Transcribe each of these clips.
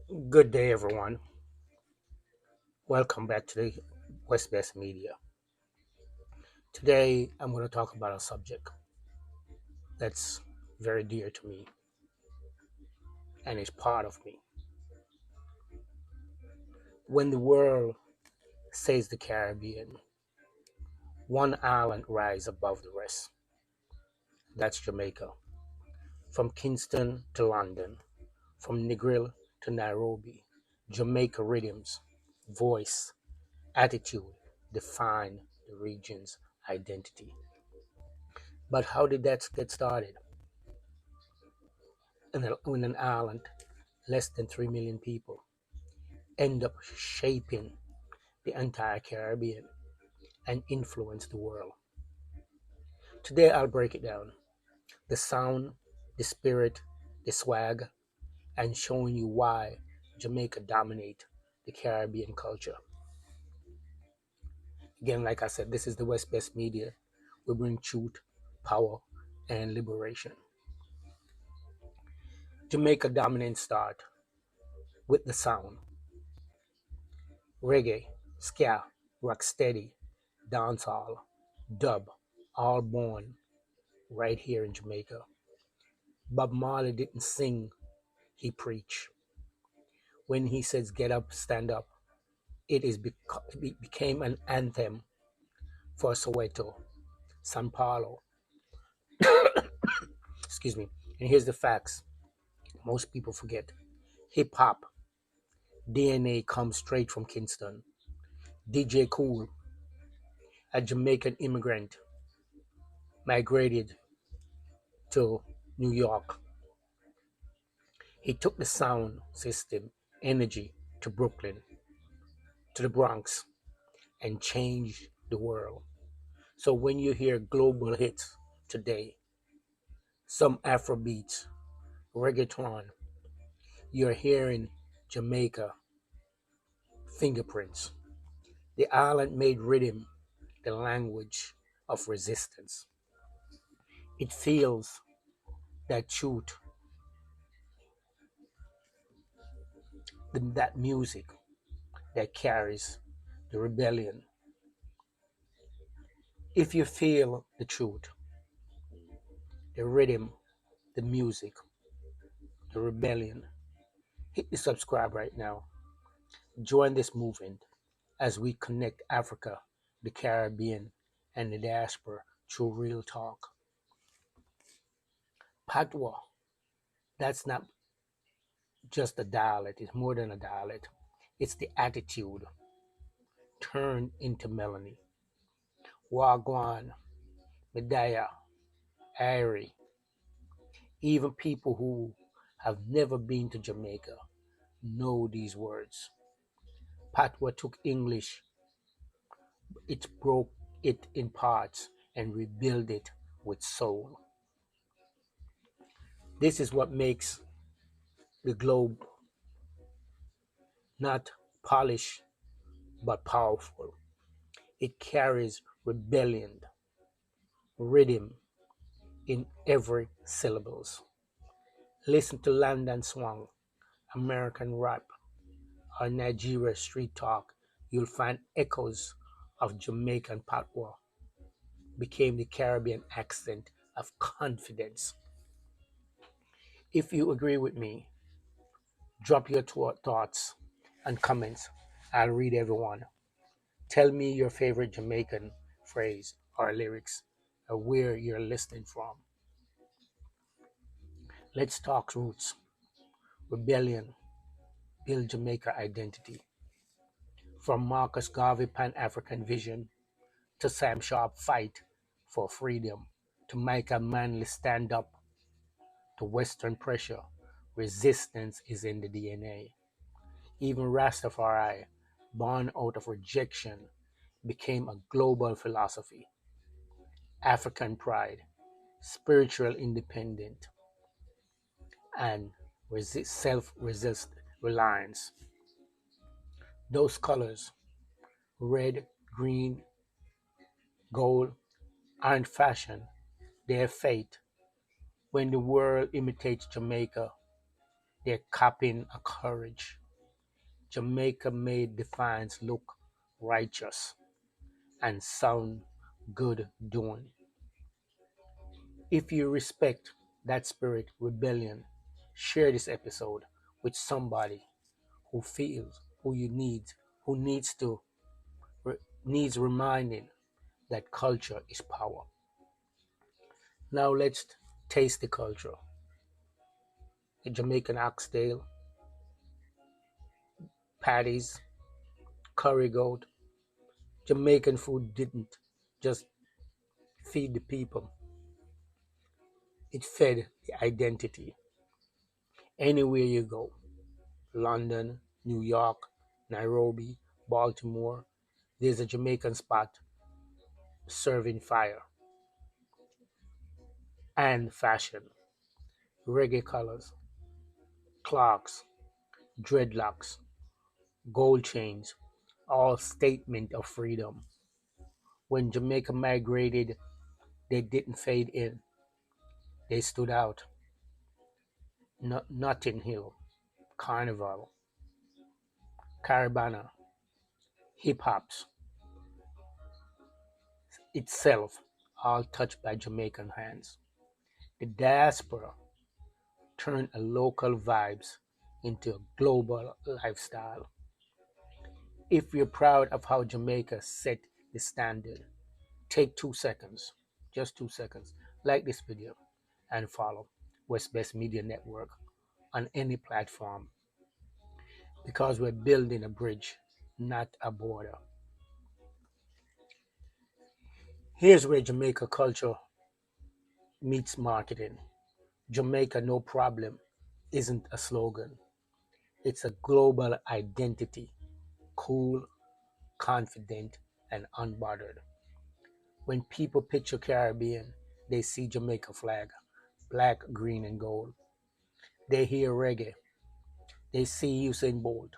Good day, everyone. Welcome back to the West Best Media. Today, I'm going to talk about a subject that's very dear to me and is part of me. When the world says the Caribbean, one island rises above the rest. That's Jamaica. From Kingston to London, from Negril to Nairobi, Jamaica rhythms, voice, attitude define the region's identity. But how did that get started? In an island less than 3 million people end up shaping the entire Caribbean and influence the world. Today I'll break it down. The sound, the spirit, the swag, and showing you why Jamaica dominate the Caribbean culture. Again, like I said, this is the West Best Media. We bring truth, power, and liberation. Jamaica dominance start with the sound. Reggae, ska, rocksteady, dancehall, dub, all born right here in Jamaica. Bob Marley didn't sing, he preached. When he says get up, stand up, it became an anthem for Soweto, San Paulo. Excuse me. And here's the facts most people forget. Hip hop DNA comes straight from Kingston. DJ Cool, a Jamaican immigrant, migrated to New York. He took the sound system energy to Brooklyn, to the Bronx, and changed the world. So when you hear global hits today, some Afro beats, reggaeton, you're hearing Jamaica fingerprints. The island made rhythm the language of resistance. It feels that truth, that music that carries the rebellion. If you feel the truth, the rhythm, the music, the rebellion, hit the subscribe right now. Join this movement as we connect Africa, the Caribbean, and the diaspora through real talk. Patois, that's not just a dialect, it's more than a dialect. It's the attitude turned into melody. Wagwan, Medaya, Airy, even people who have never been to Jamaica know these words. Patois took English, it broke it in parts and rebuilt it with soul. This is what makes the globe not polished but powerful. It carries rebellion, rhythm in every syllables. Listen to London swang, American rap, or Nigeria street talk. You'll find echoes of Jamaican patois became the Caribbean accent of confidence. If you agree with me, drop your thoughts and comments. I'll read everyone. Tell me your favorite Jamaican phrase or lyrics or where you're listening from. Let's talk roots, rebellion, build Jamaica identity. From Marcus Garvey Pan African vision to Sam Sharp fight for freedom to Michael Manley stand up to Western pressure, resistance is in the DNA. Even Rastafari, born out of rejection, became a global philosophy. African pride, spiritual independence, and self-resist reliance. Those colors, red, green, gold, aren't fashion, they're fate. When the world imitates Jamaica, They're copying a courage. Jamaica made defiance look righteous and sound good doing. If you respect that spirit rebellion, share this episode with somebody who feels who needs to needs reminding that culture is power. Now let's taste the culture. The Jamaican oxtail, patties, curry goat. Jamaican food didn't just feed the people, it fed the identity. Anywhere you go, London, New York, Nairobi, Baltimore, there's a Jamaican spot serving fire and fashion, reggae colors, clocks, dreadlocks, gold chains, all statement of freedom. When Jamaica migrated, they didn't fade in. They stood out. Notting Hill, Carnival, Caribana, hip hops itself, all touched by Jamaican hands. The diaspora turned a local vibes into a global lifestyle. If you're proud of how Jamaica set the standard, take 2 seconds, just 2 seconds, like this video and follow West Best Media Network on any platform because we're building a bridge, not a border. Here's where Jamaica culture meets marketing. Jamaica no problem isn't a slogan. It's a global identity, cool, confident, and unbothered. When people picture Caribbean, they see Jamaica flag, black, green, and gold. They hear reggae. They see Usain Bolt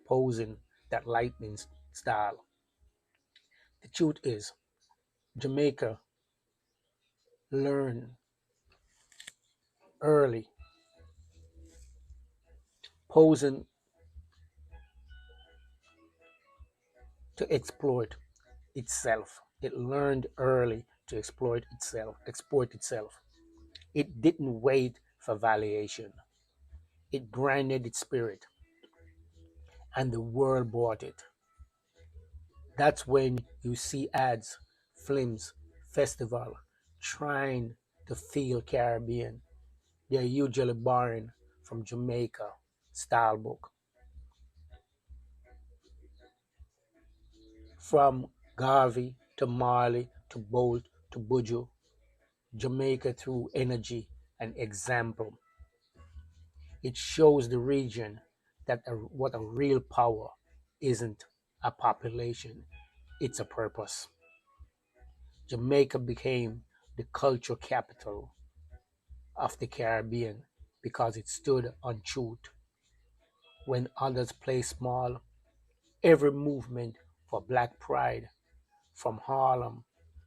posing that lightning style. The truth is, Jamaica learned early posing to itself. It learned early to export itself. It didn't wait for validation. It branded its spirit, and the world bought it. That's when you see ads, films, festival trying to feel Caribbean. They're usually borrowing from Jamaica style book, from Garvey to Marley to Bolt to Buju. Jamaica through energy and example. It shows the region that what a real power isn't a population, it's a purpose. Jamaica became the culture capital of the Caribbean because it stood on truth. When others play small, every movement for black pride from Harlem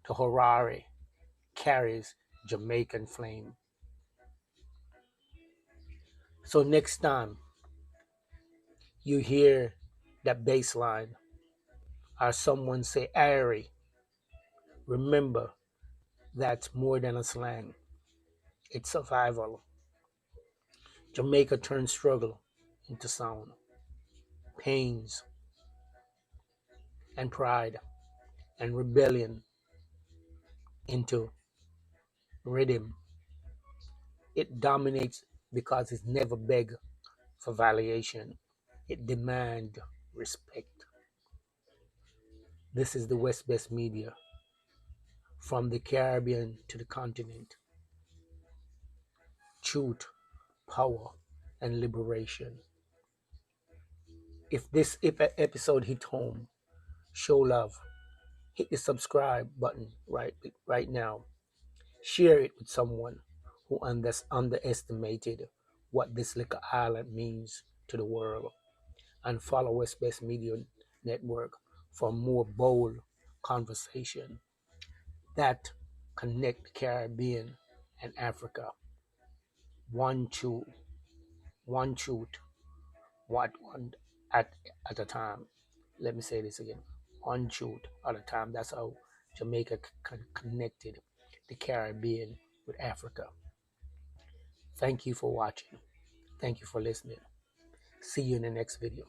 to Harare carries Jamaican flame. So next time you hear that bass line or someone say airy, remember that's more than a slang. It's survival. Jamaica turned struggle into sound, pains and pride and rebellion into rhythm. It dominates because it never begs for validation. It demands respect. This is the West Best Media, from the Caribbean to the continent. Truth, power, and liberation. If this episode hit home, show love. Hit the subscribe button right now. Share it with someone who underestimated what this little island means to the world. And follow West Best Media Network for more bold conversation that connect the Caribbean and Africa. 1, 2, one truth, one at a time. Let me say this again: one truth at a time. That's how Jamaica connected the Caribbean with Africa. Thank you for watching. Thank you for listening. See you in the next video.